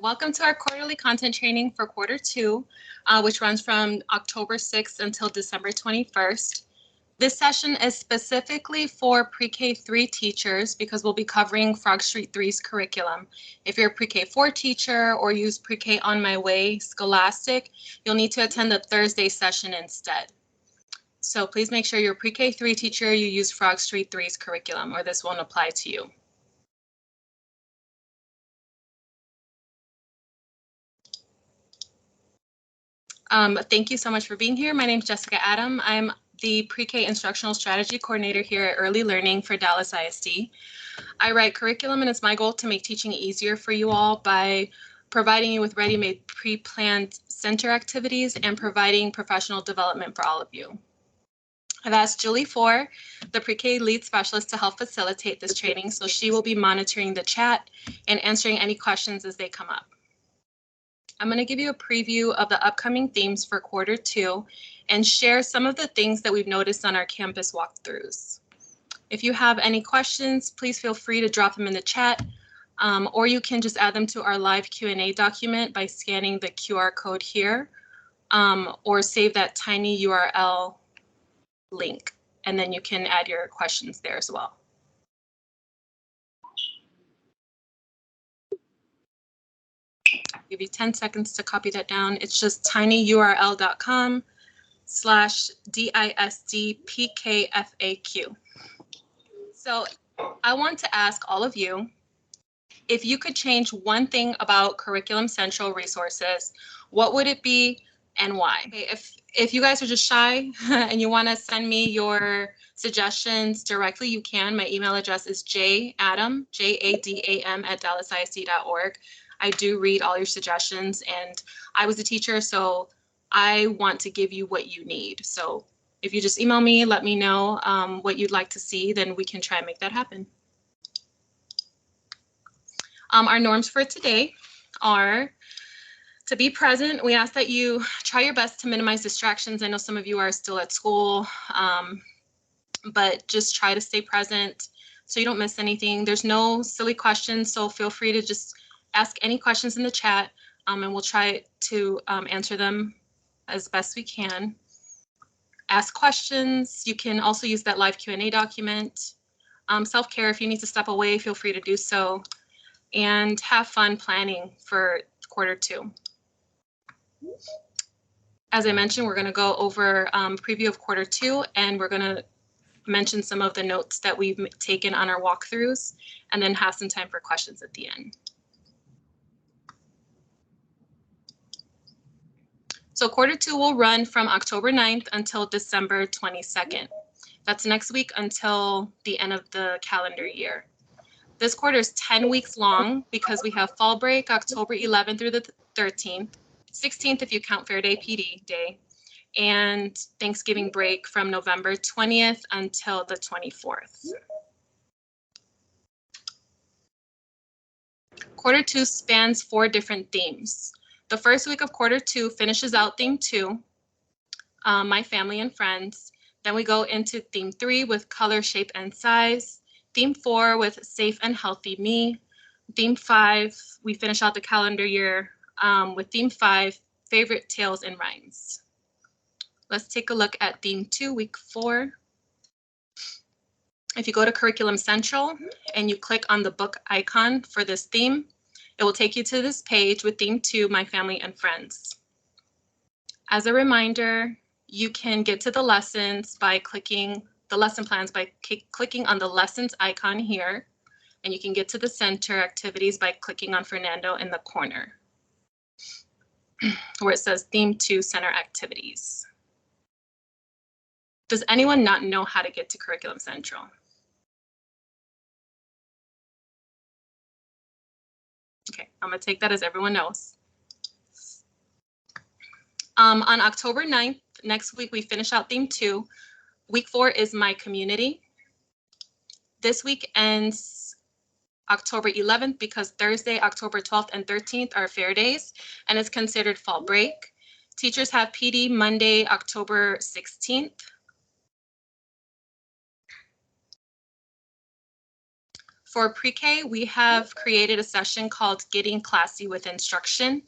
Welcome to our quarterly content training for quarter two, which runs from October 6th until December 21st. This session is specifically for pre-K3 teachers because we'll be covering Frog Street 3's curriculum. If you're a pre-K4 teacher or use pre-K on my way Scholastic, you'll need to attend the Thursday session instead. So please make sure you're a pre-K3 teacher, you use Frog Street 3's curriculum, or this won't apply to you. Thank you so much for being here. My name is Jessica Adam. I'm the Pre-K Instructional Strategy Coordinator here at Early Learning for Dallas ISD. I write curriculum, and it's my goal to make teaching easier for you all by providing you with ready-made pre-planned center activities and providing professional development for all of you. I've asked Julie Four, the Pre-K lead specialist, to help facilitate this training, so she will be monitoring the chat and answering any questions as they come up. I'm going to give you a preview of the upcoming themes for quarter two and share some of the things that we've noticed on our campus walkthroughs. If you have any questions, please feel free to drop them in the chat, or you can just add them to our live Q&A document by scanning the QR code here, or save that tiny URL link, and then you can add your questions there as well. Give you 10 seconds to copy that down. It's just tinyurl.com/DISDPKFAQ. So I want to ask all of you, if you could change one thing about Curriculum Central resources, what would it be and why? Okay, if you guys are just shy and you want to send me your suggestions directly, you can. My email address is jadam, JADAM @dallasisd.org. I do read all your suggestions, and I was a teacher, so I want to give you what you need. So if you just email me, let me know what you'd like to see, then we can try and make that happen. Our norms for today are to be present. We ask that you try your best to minimize distractions. I know some of you are still at school, but just try to stay present so you don't miss anything. There's no silly questions, so feel free to just ask any questions in the chat, and we'll try to answer them as best we can. Ask questions. You can also use that live Q&A document. Self-care, if you need to step away, feel free to do so. And have fun planning for quarter two. As I mentioned, we're going to go over preview of quarter two, and we're going to mention some of the notes that we've taken on our walkthroughs, and then have some time for questions at the end. So quarter two will run from October 9th until December 22nd. That's next week until the end of the calendar year. This quarter is 10 weeks long because we have fall break October 11th through the 13th, 16th if you count Fair Day PD Day, and Thanksgiving break from November 20th until the 24th. Quarter two spans 4 different themes. The first week of quarter two finishes out theme 2, my family and friends. Then we go into theme 3 with color, shape, and size. Theme 4 with safe and healthy me. Theme 5, we finish out the calendar year with theme 5, favorite tales and rhymes. Let's take a look at theme 2, week 4. If you go to Curriculum Central and you click on the book icon for this theme, it will take you to this page with theme 2, my family and friends. As a reminder, you can get to the lessons by clicking the lesson plans by clicking on the lessons icon here, and you can get to the center activities by clicking on Fernando in the corner where it says theme 2 center activities. Does anyone not know how to get to Curriculum Central? Okay, I'm gonna take that as everyone knows. On October 9th, next week, we finish out theme 2. Week 4 is my community. This week ends October 11th because Thursday, October 12th and 13th are fair days, and it's considered fall break. Teachers have PD Monday, October 16th. For pre-K, we have created a session called Getting Classy with Instruction.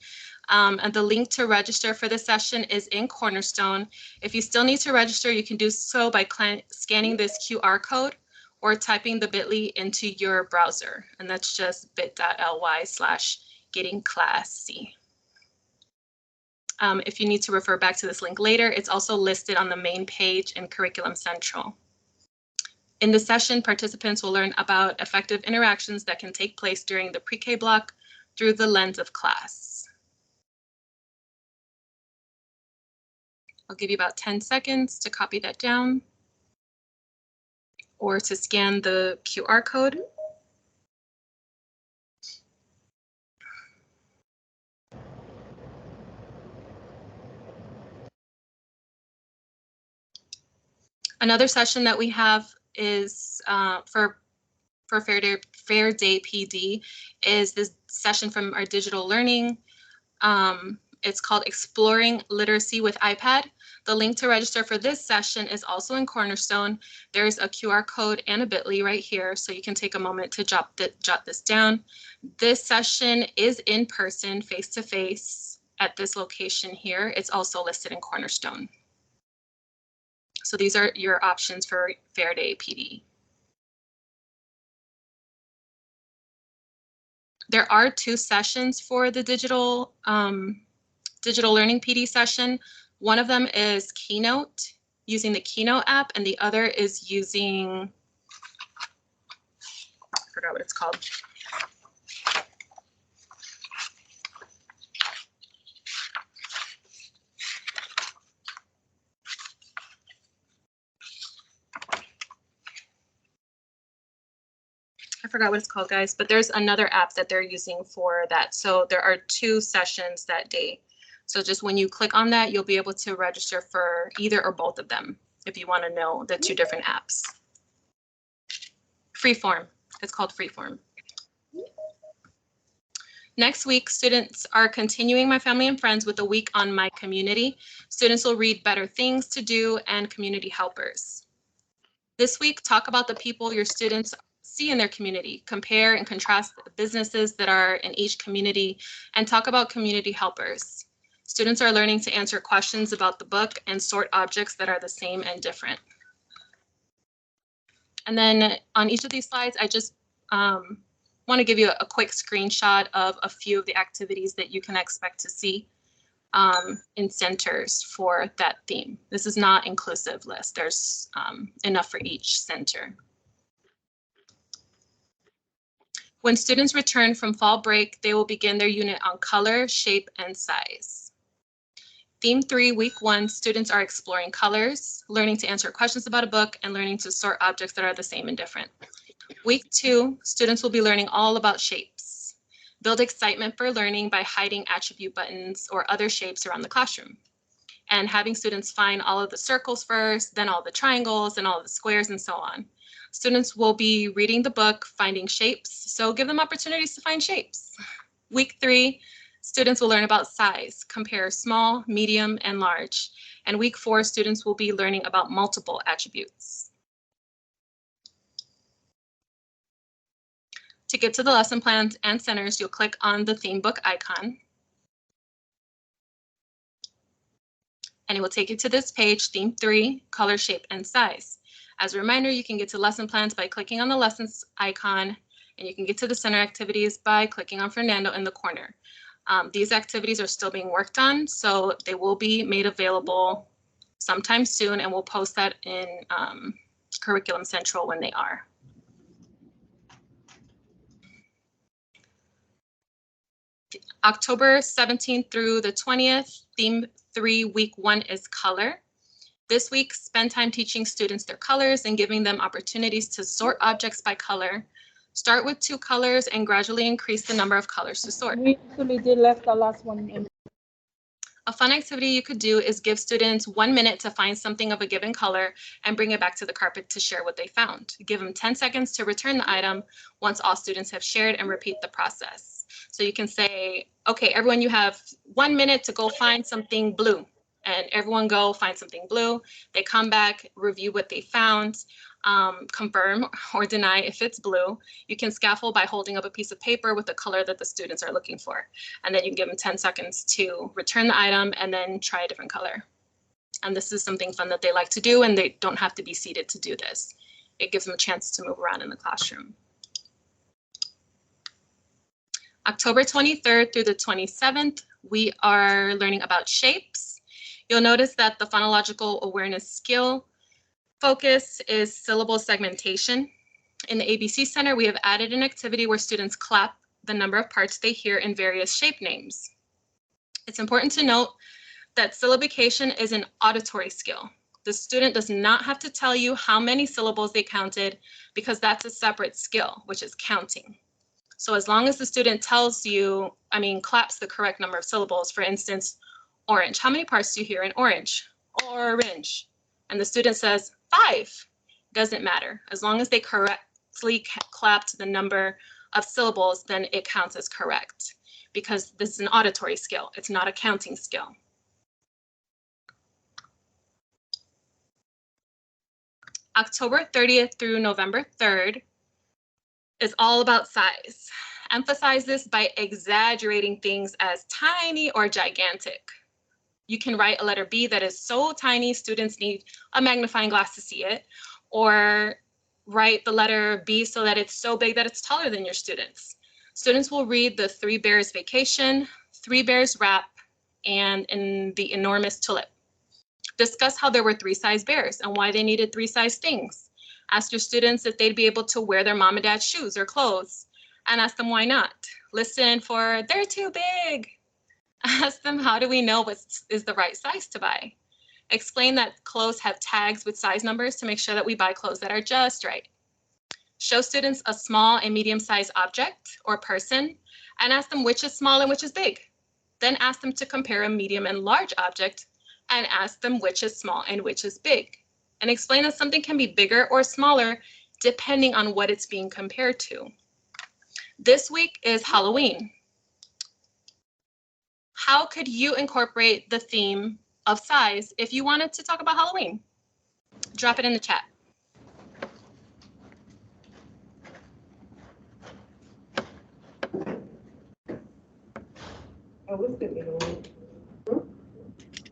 And the link to register for this session is in Cornerstone. If you still need to register, you can do so by scanning this QR code or typing the bit.ly into your browser. And that's just bit.ly/gettingclassy. If you need to refer back to this link later, it's also listed on the main page in Curriculum Central. In this session, participants will learn about effective interactions that can take place during the pre-K block through the lens of class. I'll give you about 10 seconds to copy that down or to scan the QR code. Another session that we have is for Fair Day PD is this session from our digital learning. It's called Exploring Literacy with iPad. The link to register for this session is also in Cornerstone. There's a QR code and a bit.ly right here, so you can take a moment to jot this down. This session is in person, face-to-face at this location here. It's also listed in Cornerstone. So these are your options for Fair Day PD. There are 2 sessions for the digital learning PD session. One of them is Keynote, using the Keynote app, and the other is using, I forgot what it's called. I forgot what it's called, guys, but there's another app that they're using for that. So there are 2 sessions that day. So just when you click on that, you'll be able to register for either or both of them if you want to know the 2 different apps. Freeform. It's called Freeform. Next week, students are continuing My Family and Friends with a week on My Community. Students will read Better Things to Do and Community Helpers. This week, talk about the people your students see in their community, compare and contrast the businesses that are in each community, and talk about community helpers. Students are learning to answer questions about the book and sort objects that are the same and different. And then on each of these slides, I just want to give you a quick screenshot of a few of the activities that you can expect to see in centers for that theme. This is not inclusive list. There's enough for each center. When students return from fall break, they will begin their unit on color, shape, and size. Theme 3, week 1, students are exploring colors, learning to answer questions about a book, and learning to sort objects that are the same and different. Week 2, students will be learning all about shapes. Build excitement for learning by hiding attribute buttons or other shapes around the classroom, and having students find all of the circles first, then all the triangles and all the squares and so on. Students will be reading the book, finding shapes, so give them opportunities to find shapes. Week 3, students will learn about size, compare small, medium, and large. And week 4, students will be learning about multiple attributes. To get to the lesson plans and centers, you'll click on the theme book icon. And it will take you to this page, Theme 3, Color, Shape, and Size. As a reminder, you can get to lesson plans by clicking on the lessons icon, and you can get to the center activities by clicking on Fernando in the corner. These activities are still being worked on, so they will be made available sometime soon, and we'll post that in Curriculum Central when they are. October 17th through the 20th, Theme 3, Week 1 is Color. This week, spend time teaching students their colors and giving them opportunities to sort objects by color. Start with 2 colors and gradually increase the number of colors to sort. We actually did left the last one. A fun activity you could do is give students 1 minute to find something of a given color and bring it back to the carpet to share what they found. Give them 10 seconds to return the item once all students have shared, and repeat the process. So you can say, okay, everyone, you have 1 minute to go find something blue. and everyone go find something blue. They come back, review what they found, confirm or deny if it's blue. You can scaffold by holding up a piece of paper with the color that the students are looking for. And then you can give them 10 seconds to return the item and then try a different color. And this is something fun that they like to do, and they don't have to be seated to do this. It gives them a chance to move around in the classroom. October 23rd through the 27th, we are learning about shapes. You'll notice that the phonological awareness skill focus is syllable segmentation. In the ABC Center, we have added an activity where students clap the number of parts they hear in various shape names. It's important to note that syllabication is an auditory skill. The student does not have to tell you how many syllables they counted because that's a separate skill, which is counting. So as long as the student tells you, claps the correct number of syllables, for instance, orange, how many parts do you hear in orange? Orange. And the student says 5, doesn't matter. As long as they correctly clapped the number of syllables, then it counts as correct because this is an auditory skill. It's not a counting skill. October 30th through November 3rd is all about size. Emphasize this by exaggerating things as tiny or gigantic. You can write a letter B that is so tiny students need a magnifying glass to see it, or write the letter B so that it's so big that it's taller than your students. Students will read the 3 Bears Vacation, 3 Bears Rap, and in the enormous tulip. Discuss how there were 3 size bears and why they needed 3 size things. Ask your students if they'd be able to wear their mom and dad's shoes or clothes, and ask them why not. Listen for, they're too big. Ask them, how do we know what is the right size to buy? Explain that clothes have tags with size numbers to make sure that we buy clothes that are just right. Show students a small and medium-sized object or person and ask them which is small and which is big. Then ask them to compare a medium and large object and ask them which is small and which is big. And explain that something can be bigger or smaller depending on what it's being compared to. This week is Halloween. How could you incorporate the theme of size if you wanted to talk about Halloween? Drop it in the chat. Oh, what's good?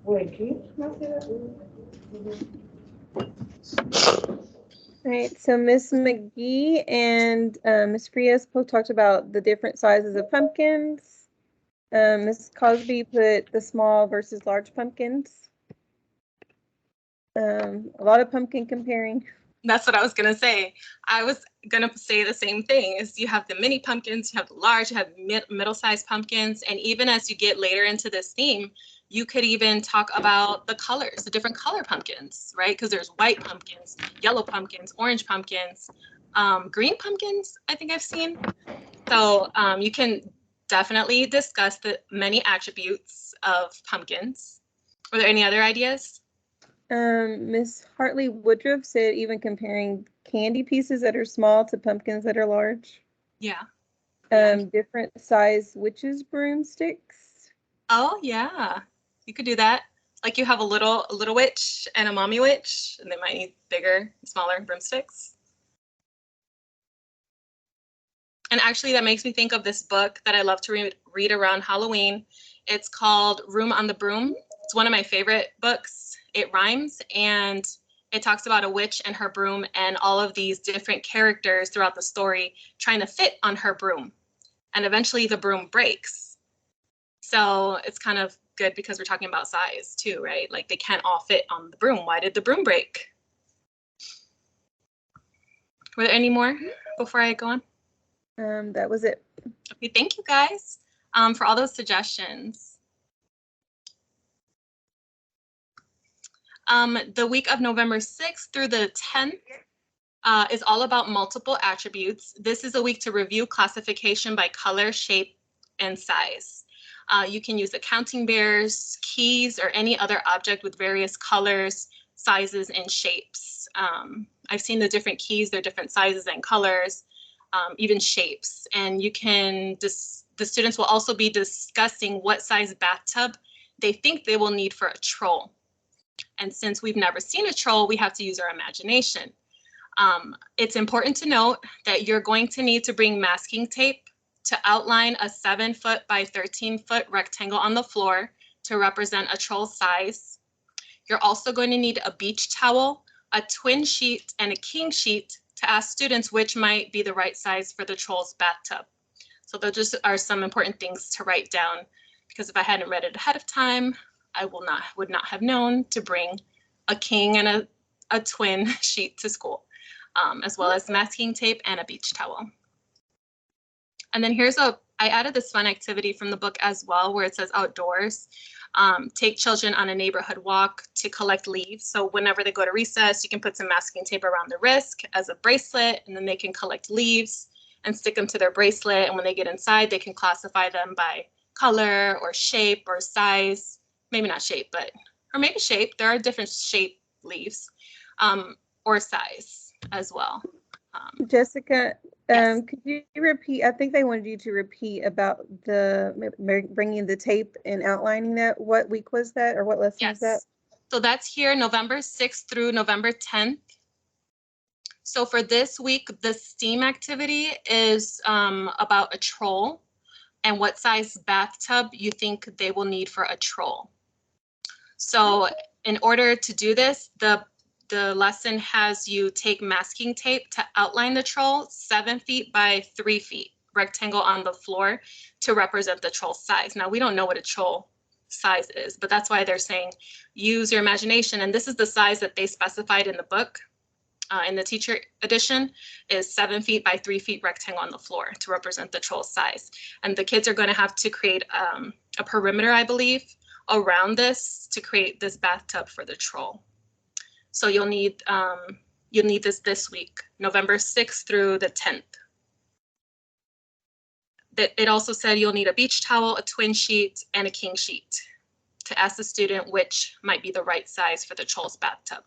Wait, can you say that? All right, so Miss McGee and Miss Frias both talked about the different sizes of pumpkins. Miss Cosby put the small versus large pumpkins. A lot of pumpkin comparing. That's what I was gonna say. I was gonna say the same thing. Is you have the mini pumpkins, you have the large, you have middle-sized pumpkins, and even as you get later into this theme, you could even talk about the colors, the different color pumpkins, right? Because there's white pumpkins, yellow pumpkins, orange pumpkins, green pumpkins, I think I've seen. So you can definitely discuss the many attributes of pumpkins. Were there any other ideas? Miss Hartley Woodruff said even comparing candy pieces that are small to pumpkins that are large. Yeah. Different size witches broomsticks. Oh yeah, you could do that. Like you have a little witch and a mommy witch, and they might need bigger, smaller broomsticks. And actually, that makes me think of this book that I love to read around Halloween. It's called Room on the Broom. It's one of my favorite books. It rhymes, and it talks about a witch and her broom and all of these different characters throughout the story trying to fit on her broom. And eventually the broom breaks. So it's kind of good because we're talking about size too, right? Like they can't all fit on the broom. Why did the broom break? Were there any more before I go on? That was it. Okay, thank you guys for all those suggestions. The week of November 6th through the 10th is all about multiple attributes. This is a week to review classification by color, shape, and size. You can use the counting bears, keys, or any other object with various colors, sizes, and shapes. I've seen the different keys, they're different sizes and colors, even shapes. And you can, the students will also be discussing what size bathtub they think they will need for a troll. And since we've never seen a troll, we have to use our imagination. It's important to note that you're going to need to bring masking tape to outline a 7-foot by 13-foot rectangle on the floor to represent a troll size. You're also going to need a beach towel, a twin sheet, and a king sheet to ask students which might be the right size for the troll's bathtub. So those just are some important things to write down, because if I hadn't read it ahead of time, I would not have known to bring a king and a twin sheet to school, as well as masking tape and a beach towel. And then I added this fun activity from the book as well, where it says outdoors. Take children on a neighborhood walk to collect leaves. So whenever they go to recess, you can put some masking tape around the wrist as a bracelet, and then they can collect leaves and stick them to their bracelet. And when they get inside, they can classify them by color or shape or size. Maybe not shape, or maybe shape. There are different shape leaves, or size as well. Jessica, yes. could you repeat? I think they wanted you to repeat about bringing the tape and outlining that. What week was that, or what lesson was that? So that's here November 6th through November 10th. So for this week, the STEAM activity is about a troll and what size bathtub you think they will need for a troll. So in order to do this, the lesson has you take masking tape to outline the troll 7 feet by 3 feet rectangle on the floor to represent the troll size. Now, we don't know what a troll size is, but that's why they're saying use your imagination. And this is the size that they specified in the book. In the teacher edition is 7 feet by 3 feet rectangle on the floor to represent the troll size. And the kids are going to have to create a perimeter, I believe, around this to create this bathtub for the troll. So you'll need this week, November 6th through the 10th. It also said you'll need a beach towel, a twin sheet, and a king sheet to ask the student which might be the right size for the troll's bathtub.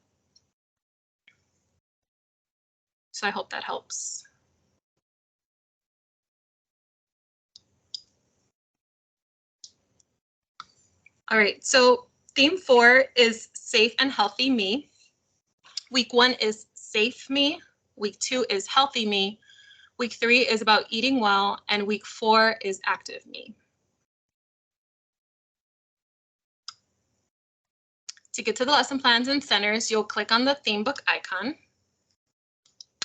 So I hope that helps. All right, so theme 4 is Safe and Healthy Me. Week 1 is Safe Me. Week 2 is Healthy Me. Week 3 is about eating well, and week 4 is Active Me. To get to the lesson plans and centers, you'll click on the theme book icon,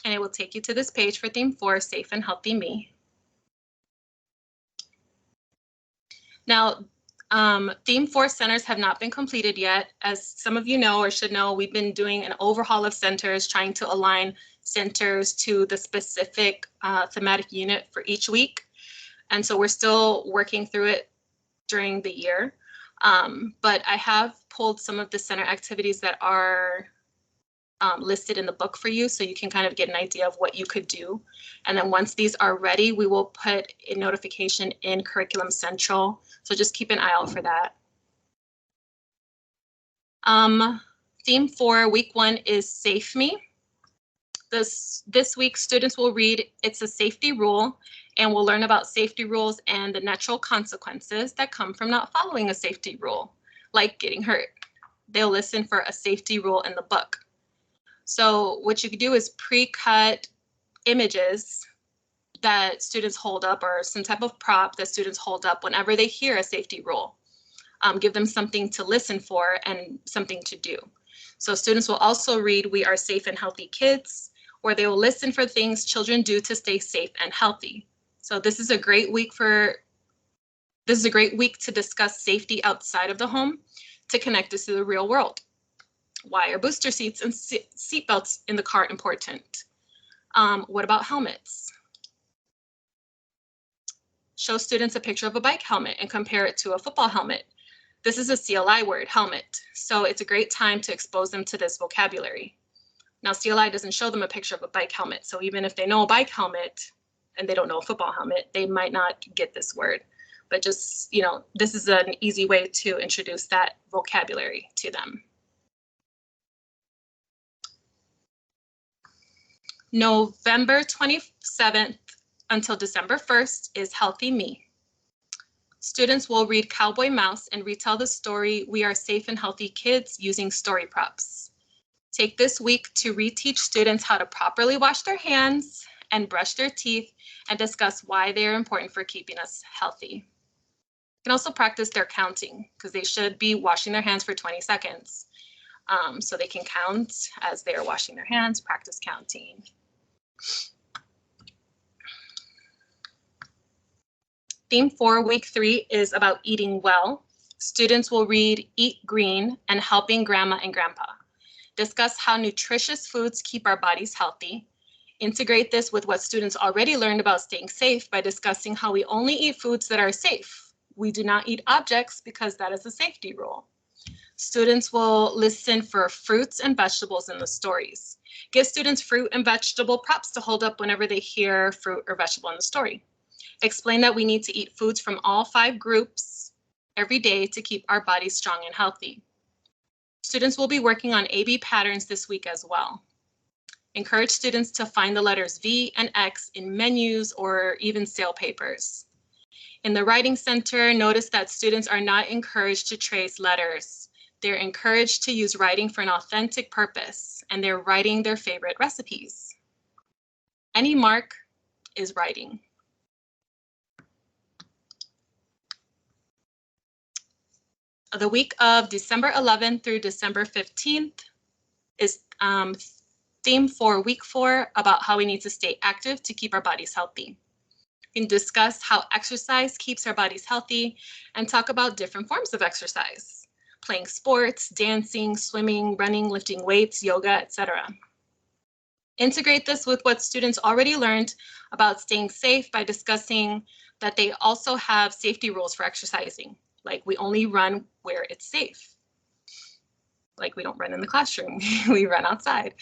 and it will take you to this page for theme 4, Safe and Healthy Me. Now, theme 4 centers have not been completed yet. As some of you know or should know, we've been doing an overhaul of centers, trying to align centers to the specific thematic unit for each week. And so we're still working through it during the year. But I have pulled some of the center activities that are listed in the book for you, so you can kind of get an idea of what you could do. And then once these are ready, we will put a notification in Curriculum Central. So just keep an eye out for that. Theme 4, week 1 is Safe Me. This week, students will read It's a Safety Rule, and we'll learn about safety rules and the natural consequences that come from not following a safety rule, like getting hurt. They'll listen for a safety rule in the book. So what you could do is pre-cut images that students hold up, or some type of prop that students hold up whenever they hear a safety rule. Give them something to listen for and something to do. So students will also read We Are Safe and Healthy Kids, where they will listen for things children do to stay safe and healthy. So this is a great week to discuss safety outside of the home, to connect us to the real world. Why are booster seats and seat belts in the car important? What about helmets? Show students a picture of a bike helmet and compare it to a football helmet. This is a CLI word, helmet, so it's a great time to expose them to this vocabulary. Now, CLI doesn't show them a picture of a bike helmet, so even if they know a bike helmet and they don't know a football helmet, they might not get this word. But just, this is an easy way to introduce that vocabulary to them. November 27th until December 1st is Healthy Me. Students will read Cowboy Mouse and retell the story, We Are Safe and Healthy Kids, using story props. Take this week to reteach students how to properly wash their hands and brush their teeth and discuss why they are important for keeping us healthy. You can also practice their counting because they should be washing their hands for 20 seconds. So they can count as they're washing their hands, practice counting. Theme 4, week 3 is about eating well. Students will read Eat Green and Helping Grandma and Grandpa. Discuss how nutritious foods keep our bodies healthy. Integrate this with what students already learned about staying safe by discussing how we only eat foods that are safe. We do not eat objects because that is a safety rule. Students will listen for fruits and vegetables in the stories. Give students fruit and vegetable props to hold up whenever they hear fruit or vegetable in the story. Explain that we need to eat foods from all 5 groups every day to keep our bodies strong and healthy. Students will be working on AB patterns this week as well. Encourage students to find the letters V and X in menus or even sale papers. In the Writing Center, notice that students are not encouraged to trace letters. They're encouraged to use writing for an authentic purpose, and they're writing their favorite recipes. Any mark is writing. The week of December 11th through December 15th is theme for week 4 about how we need to stay active to keep our bodies healthy. We can discuss how exercise keeps our bodies healthy and talk about different forms of exercise, playing sports, dancing, swimming, running, lifting weights, yoga, etc. Integrate this with what students already learned about staying safe by discussing that they also have safety rules for exercising. Like we only run where it's safe. Like we don't run in the classroom, we run outside.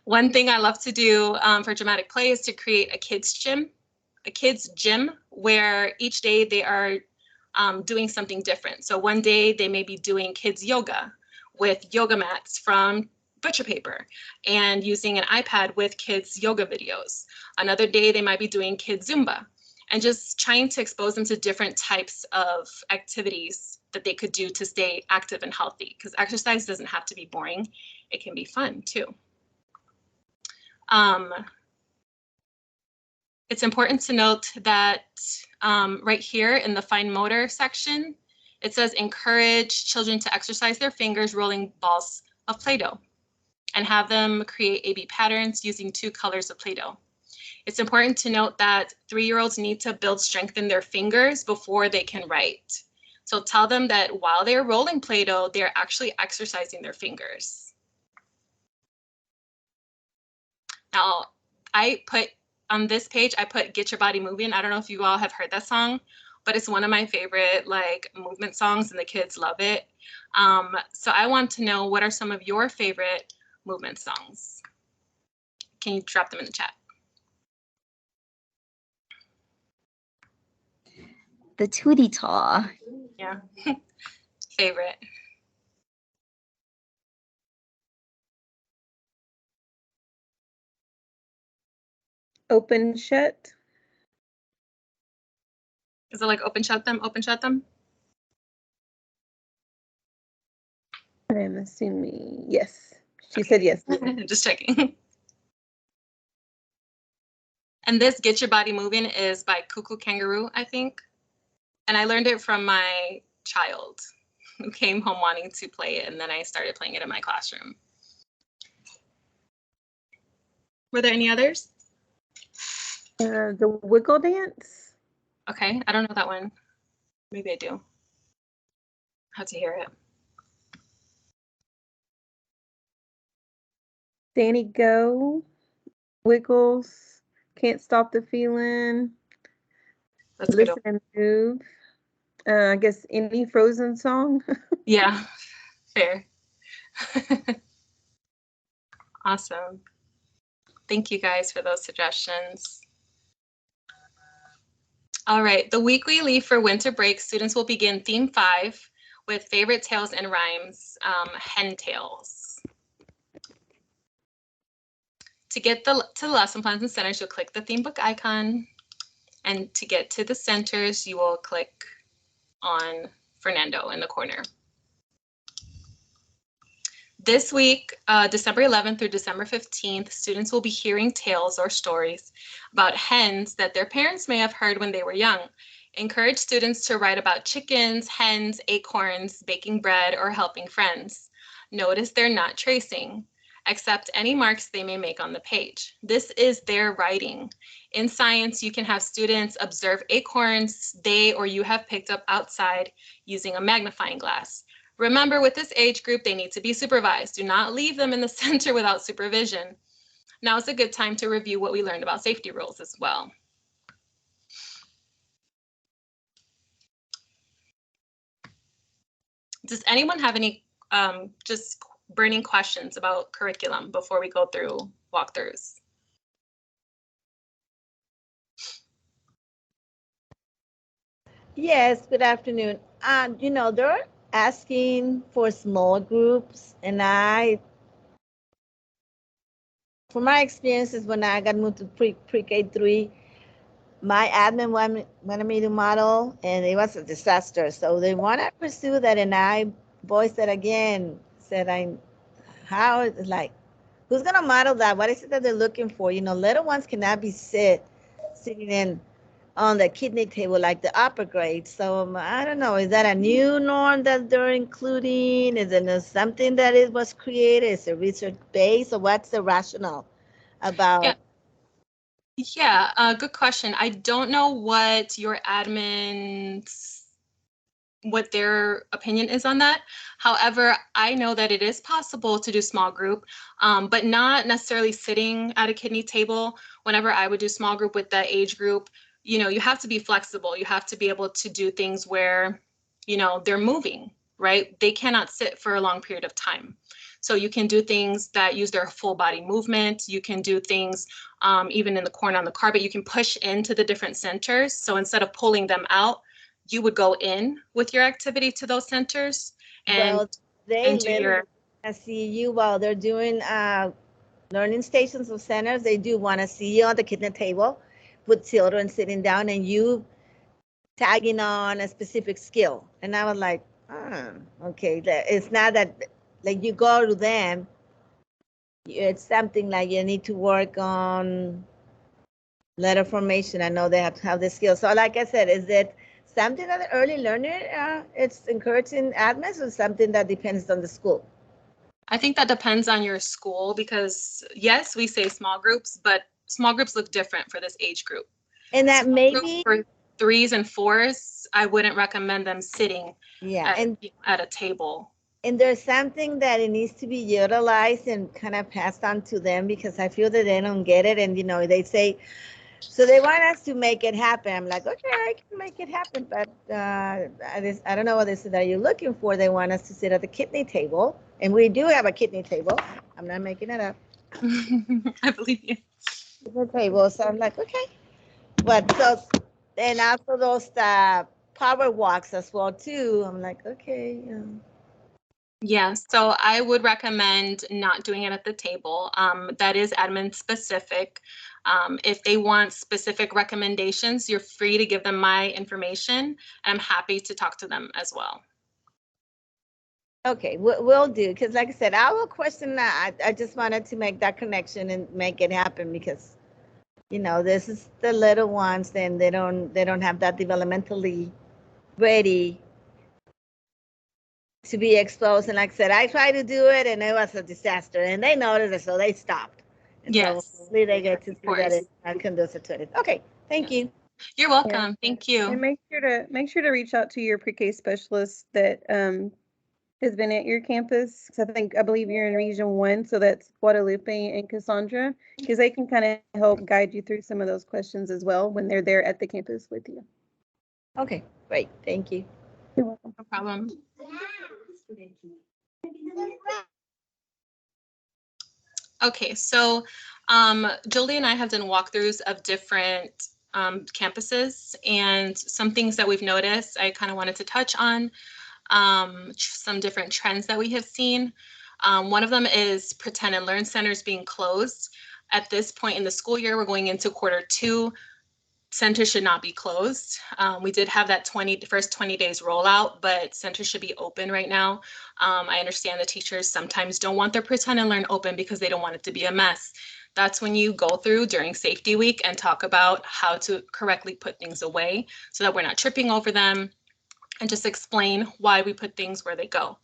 One thing I love to do for dramatic play is to create a kids gym where each day they are doing something different. So one day they may be doing kids yoga with yoga mats from butcher paper and using an iPad with kids yoga videos. Another day they might be doing kids Zumba, and just trying to expose them to different types of activities that they could do to stay active and healthy, because exercise doesn't have to be boring. It can be fun too. It's important to note that right here in the fine motor section, it says encourage children to exercise their fingers rolling balls of Play-Doh and have them create AB patterns using 2 colors of Play-Doh. It's important to note that 3-year-olds need to build strength in their fingers before they can write. So tell them that while they're rolling Play-Doh, they're actually exercising their fingers. Now, I put on this page, I put Get Your Body Moving. I don't know if you all have heard that song, but it's one of my favorite like movement songs and the kids love it. So I want to know, what are some of your favorite movement songs? Can you drop them in the chat? The Tootie Taw. Yeah, favorite. Open shut. Is it like open, shut them, open, shut them? I'm assuming yes. She said yes. Just checking. And this Get Your Body Moving is by Cuckoo Kangaroo, I think. And I learned it from my child who came home wanting to play it, and then I started playing it in my classroom. Were there any others? The wiggle dance. Okay, I don't know that one. Maybe I do. Have to hear it. Danny Go. Wiggles. Can't Stop the Feeling. That's good. Listen and Move. I guess any Frozen song. Yeah, fair. Awesome. Thank you guys for those suggestions. All right, the week we leave for winter break, students will begin theme 5 with favorite tales and rhymes, hen tales. To get to the lesson plans and centers, you'll click the theme book icon. And to get to the centers, you will click on Fernando in the corner. This week, December 11th through December 15th, students will be hearing tales or stories about hens that their parents may have heard when they were young. Encourage students to write about chickens, hens, acorns, baking bread, or helping friends. Notice they're not tracing. Accept any marks they may make on the page. This is their writing. In science, you can have students observe acorns they or you have picked up outside using a magnifying glass. Remember, with this age group, they need to be supervised. Do not leave them in the center without supervision. Now is a good time to review what we learned about safety rules as well. Does anyone have any just burning questions about curriculum before we go through walkthroughs? Yes, good afternoon. You know, they're asking for small groups, and from my experiences when I got moved to pre-K3, my admin wanted me to model, and it was a disaster. So they want to pursue that, and I voiced that again. Said, how is like, who's gonna model that? What is it that they're looking for? You know, little ones cannot be sitting in on the kidney table like the upper grades. So I don't know, is that a new norm that they're including? Is it something that it was created? Is it research based, or what's the rationale about? Yeah, good question. I don't know what your admin's, what their opinion is on that. However, I know that it is possible to do small group, but not necessarily sitting at a kidney table. Whenever I would do small group with that age group, you know, you have to be flexible. You have to be able to do things where, you know, they're moving, right? They cannot sit for a long period of time. So you can do things that use their full body movement. You can do things even in the corner on the carpet. You can push into the different centers. So instead of pulling them out, you would go in with your activity to those centers and, Well, they and do your. literally see you while they're doing learning stations or centers. They do want to see you on the kitchen table with children sitting down and you tagging on a specific skill. And I was like, okay, it's not that like you go to them. It's something like you need to work on letter formation. I know they have to have the skill. So like I said, is it something that the early learner, it's encouraging admins, or something that depends on the school? I think that depends on your school because yes, we say small groups, but small groups look different for this age group. And that Small group maybe, for 3s and 4s, I wouldn't recommend them sitting yeah, at a table. and there's something that it needs to be utilized and kind of passed on to them, because I feel that they don't get it. And, you know, they say, so they want us to make it happen. I'm like, okay, I can make it happen, but I don't know what this is that you're looking for. They want us to sit at the kidney table, and we do have a kidney table. I'm not making it up. I believe you. The table. So I'm like, okay. But so, and also those power walks as well too. I'm like, okay. Yeah, so I would recommend not doing it at the table. That is admin specific. If they want specific recommendations, you're free to give them my information, and I'm happy to talk to them as well. Okay, we'll do, because like I said, I will question that. I just wanted to make that connection and make it happen, because, you know, this is the little ones, and they don't have that developmentally ready to be exposed. And like I said, I tried to do it, and it was a disaster, and they noticed it, so they stopped. And Yes. so hopefully they get to see course. that it's not conducive to it. Okay, thank you. You're welcome. Thank you. And make sure to reach out to your pre-K specialist that has been at your campus. 'Cause I believe you're in Region 1, so that's Guadalupe and Cassandra, because they can kind of help guide you through some of those questions as well when they're there at the campus with you. Okay, great, thank you. You're welcome. No problem. Okay, so Jolie and I have done walkthroughs of different campuses, and some things that we've noticed I kind of wanted to touch on, some different trends that we have seen. One of them is pretend and learn centers being closed. At this point in the school year, we're going into Q2. centers should not be closed. We did have that first 20 days rollout, but centers should be open right now. I understand the teachers sometimes don't want their pretend and learn open because they don't want it to be a mess. That's when you go through during safety week and talk about how to correctly put things away so that we're not tripping over them, and just explain why we put things where they go.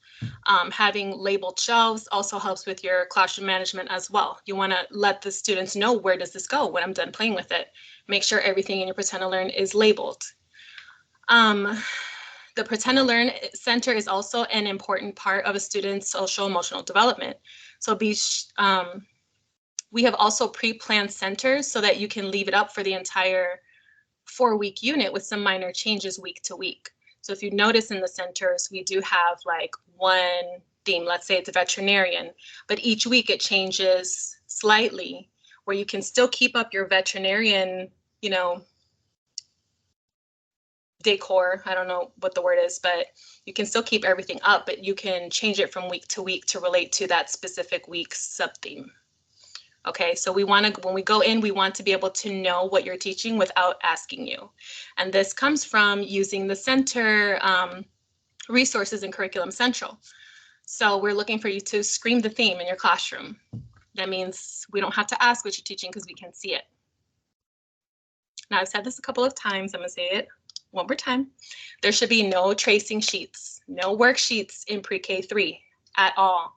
Having labeled shelves also helps with your classroom management as well. You want to let the students know, where does this go when I'm done playing with it? Make sure everything in your Pretend to Learn is labeled. The Pretend to Learn Center is also an important part of a student's social emotional development. So we have also pre-planned centers so that you can leave it up for the entire 4-week unit with some minor changes week to week. So if you notice in the centers, we do have like one theme, let's say it's a veterinarian, but each week it changes slightly where you can still keep up your veterinarian, decor. I don't know what the word is, but you can still keep everything up, but you can change it from week to week to relate to that specific week's sub-theme. Okay, so when we go in, we want to be able to know what you're teaching without asking you. And this comes from using the center resources in Curriculum Central. So we're looking for you to scream the theme in your classroom. That means we don't have to ask what you're teaching because we can see it. Now, I've said this a couple of times. I'm going to say it one more time. There should be no tracing sheets, no worksheets in Pre-K3 at all.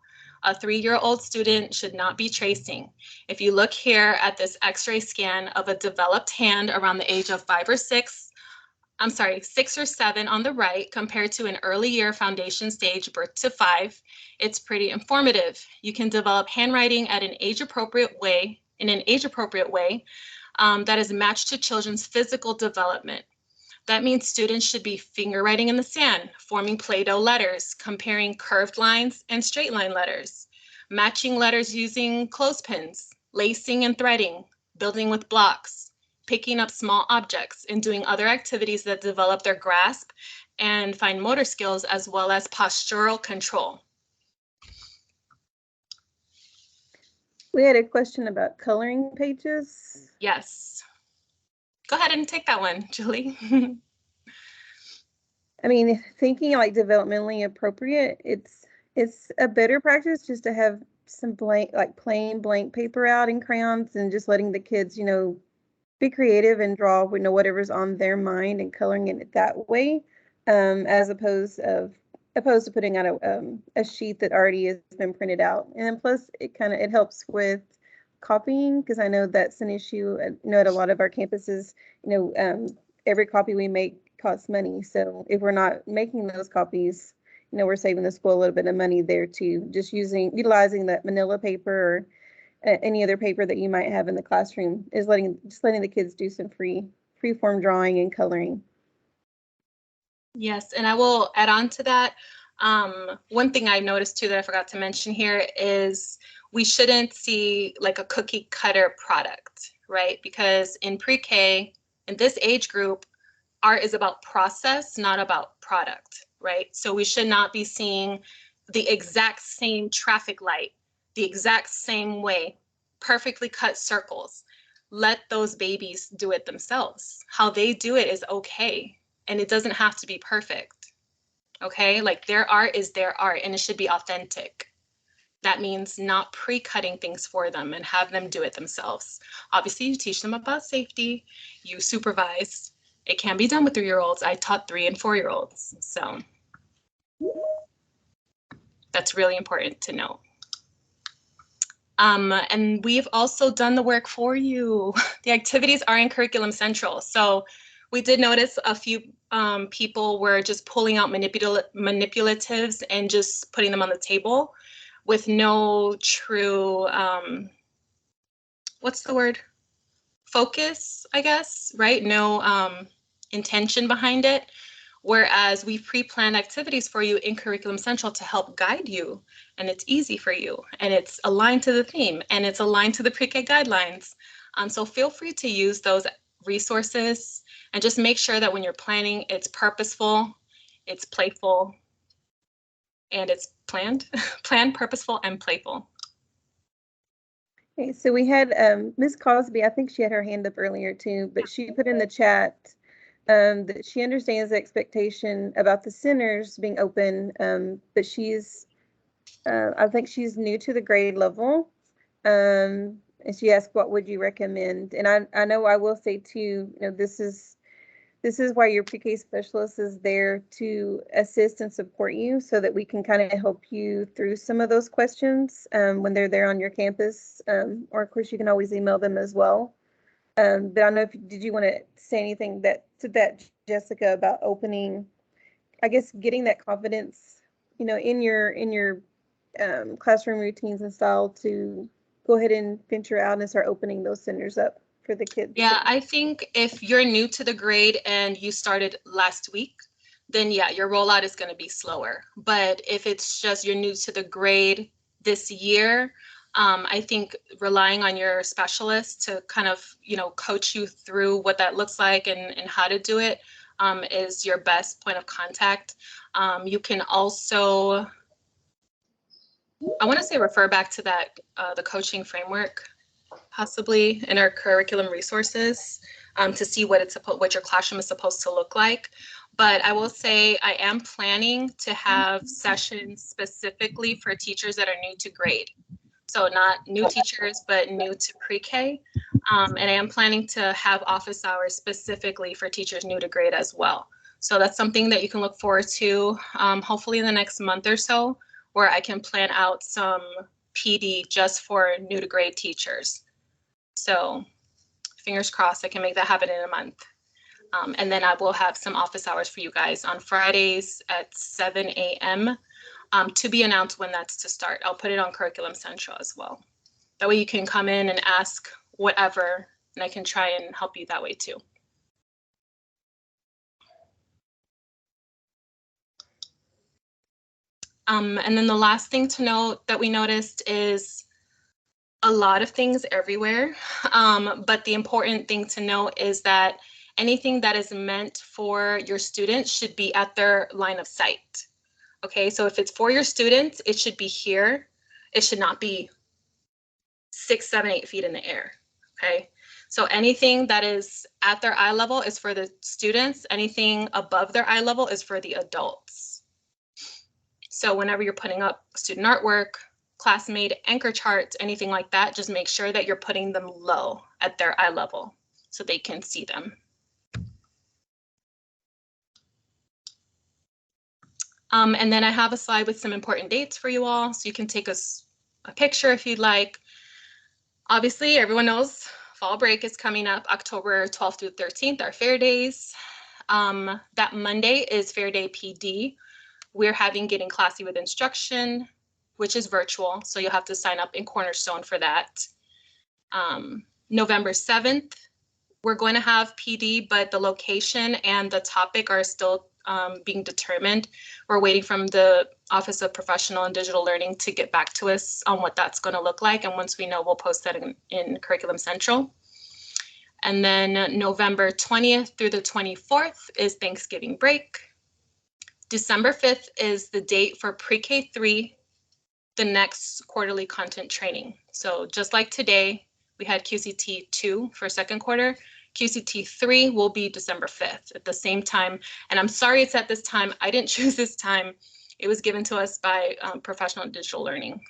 A 3-year-old student should not be tracing. If you look here at this X-ray scan of a developed hand around the age of 5 or 6, 6 or 7 on the right, compared to an early year foundation stage, birth to 5, it's pretty informative. You can develop handwriting in an age-appropriate way that is matched to children's physical development. That means students should be finger writing in the sand, forming Play-Doh letters, comparing curved lines and straight line letters, matching letters using clothespins, lacing and threading, building with blocks, picking up small objects, and doing other activities that develop their grasp and fine motor skills, as well as postural control. We had a question about coloring pages. Yes. Go ahead and take that one, Julie. I mean, thinking like developmentally appropriate, it's a better practice just to have some plain blank paper out and crayons and just letting the kids, be creative and draw, whatever's on their mind and coloring it that way, as opposed to putting out a sheet that already has been printed out. And then plus it helps with copying, because I know that's an issue, at a lot of our campuses, every copy we make costs money. So if we're not making those copies, we're saving the school a little bit of money there too, just utilizing that manila paper or any other paper that you might have in the classroom, is letting the kids do some free form drawing and coloring. Yes, and I will add on to that. One thing I noticed too that I forgot to mention here is we shouldn't see like a cookie cutter product, right? Because in pre-K, in this age group, art is about process, not about product, right? So we should not be seeing the exact same traffic light, the exact same way, perfectly cut circles. Let those babies do it themselves. How they do it is okay, and it doesn't have to be perfect, okay? Like their art is their art, and it should be authentic. That means not pre-cutting things for them and have them do it themselves. Obviously, you teach them about safety, you supervise. It can be done with 3-year-olds. I taught 3 and 4-year-olds, so that's really important to know. And we've also done the work for you. The activities are in Curriculum Central. So we did notice a few people were just pulling out manipulatives and just putting them on the table with no true, what's the word? Focus, I guess, right? No intention behind it. Whereas we pre-planned activities for you in Curriculum Central to help guide you, and it's easy for you, and it's aligned to the theme, and it's aligned to the pre-K guidelines. So feel free to use those resources, and just make sure that when you're planning, it's purposeful, it's playful, and it's planned, purposeful, and playful. Okay, so we had Miss Cosby, I think she had her hand up earlier too, but she put in the chat that she understands the expectation about the centers being open, but I think she's new to the grade level. And she asked, what would you recommend? And I know I will say too, this is why your pre-K specialist is there to assist and support you so that we can kind of help you through some of those questions when they're there on your campus. Or of course, you can always email them as well. But I don't know did you want to say anything to that, Jessica, about opening, I guess, getting that confidence, in your classroom routines and style to go ahead and venture out and start opening those centers up for the kids. Yeah, I think if you're new to the grade and you started last week, then yeah, your rollout is going to be slower. But if it's just you're new to the grade this year, I think relying on your specialist to kind of, coach you through what that looks like and how to do it is your best point of contact. You can also, I want to say, refer back to that, the coaching framework, possibly in our curriculum resources, to see what your classroom is supposed to look like. But I will say I am planning to have sessions specifically for teachers that are new to grade. So not new teachers, but new to pre-K. And I am planning to have office hours specifically for teachers new to grade as well. So that's something that you can look forward to, hopefully in the next month or so, where I can plan out some PD just for new to grade teachers. So fingers crossed I can make that happen in a month. And then I will have some office hours for you guys on Fridays at 7 a.m. To be announced when that's to start. I'll put it on Curriculum Central as well. That way you can come in and ask whatever, and I can try and help you that way too. And then the last thing to note that we noticed is a lot of things everywhere. But the important thing to note is that anything that is meant for your students should be at their line of sight. Okay, so if it's for your students, it should be here. It should not be 6, 7, 8 feet in the air. Okay, so anything that is at their eye level is for the students. Anything above their eye level is for the adults. So whenever you're putting up student artwork, classmate anchor charts, anything like that, just make sure that you're putting them low at their eye level so they can see them. And then I have a slide with some important dates for you all, so you can take a picture if you'd like. Obviously, everyone knows fall break is coming up, October 12th through 13th, our fair days. That Monday is Fair Day PD. We're having Getting Classy with Instruction, which is virtual, so you'll have to sign up in Cornerstone for that. November 7th, we're going to have PD, but the location and the topic are still being determined. We're waiting from the Office of Professional and Digital Learning to get back to us on what that's going to look like. And once we know, we'll post that in Curriculum Central. And then November 20th through the 24th is Thanksgiving break. December 5th is the date for Pre-K-3, the next quarterly content training. So just like today, we had QCT 2 for second quarter. QCT 3 will be December 5th at the same time. And I'm sorry it's at this time. I didn't choose this time. It was given to us by Professional Digital Learning.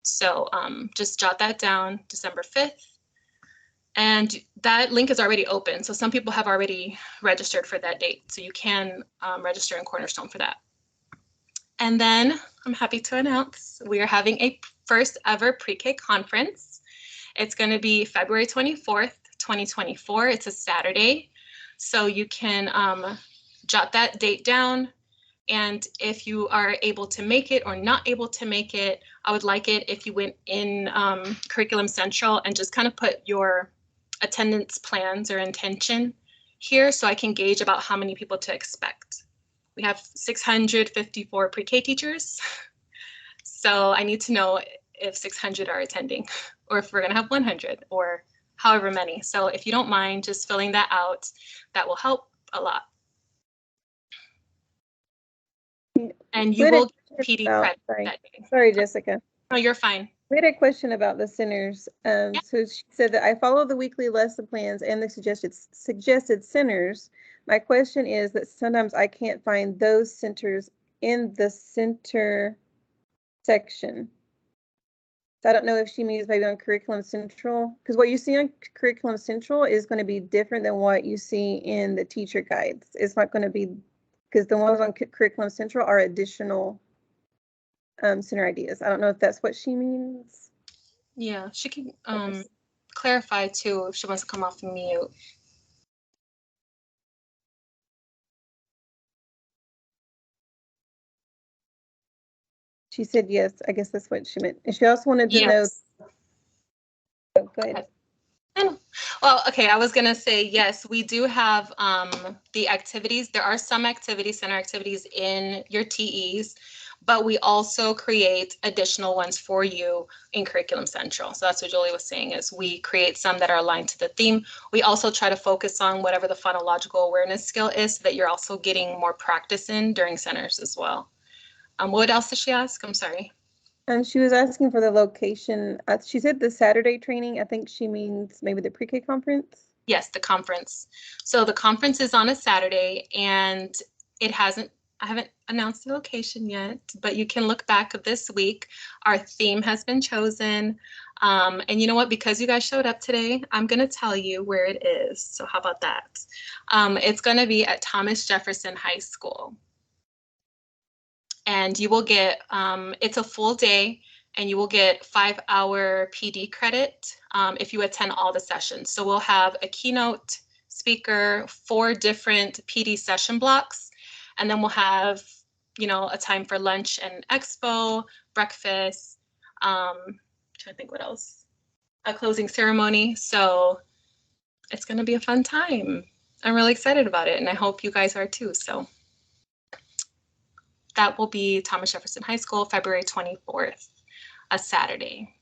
So just jot that down, December 5th. And that link is already open. So some people have already registered for that date. So you can register in Cornerstone for that. And then I'm happy to announce we are having a first ever pre-K conference. It's going to be February 24th, 2024. It's a Saturday. So you can jot that date down. And if you are able to make it or not able to make it, I would like it if you went in Curriculum Central and just kind of put your attendance plans or intention here so I can gauge about how many people to expect. We have 654 pre-K teachers. So I need to know if 600 are attending or if we're going to have 100 or however many. So if you don't mind just filling that out, that will help a lot. And you will get PD credit that day. Sorry, Jessica. No, you're fine. We had a question about the centers. So she said that I follow the weekly lesson plans and the suggested centers. My question is that sometimes I can't find those centers in the center section. So I don't know if she means maybe on Curriculum Central, because what you see on Curriculum Central is going to be different than what you see in the teacher guides. It's not going to be, because the ones on Curriculum Central are additional center ideas. I don't know if that's what she means. Yeah, she can clarify too if she wants to come off mute. She said yes. I guess that's what she meant. And she also wanted to know. Oh, go ahead. Well, okay, I was gonna say yes, we do have the activities. There are some activities, center activities in your TEs, but we also create additional ones for you in Curriculum Central. So that's what Julie was saying, is we create some that are aligned to the theme. We also try to focus on whatever the phonological awareness skill is, so that you're also getting more practice in during centers as well. What else did she ask? I'm sorry. She was asking for the location. She said the Saturday training. I think she means maybe the pre-K conference. Yes, the conference. So the conference is on a Saturday, and I haven't announced the location yet, but you can look back this week. Our theme has been chosen. And you know what? Because you guys showed up today, I'm going to tell you where it is. So how about that? It's going to be at Thomas Jefferson High School. And you will get, it's a full day, and you will get 5-hour PD credit if you attend all the sessions. So we'll have a keynote speaker, 4 different PD session blocks, and then we'll have, a time for lunch and expo, breakfast, trying to think what else, a closing ceremony. So it's going to be a fun time. I'm really excited about it, and I hope you guys are too. So that will be Thomas Jefferson High School, February 24th, a Saturday.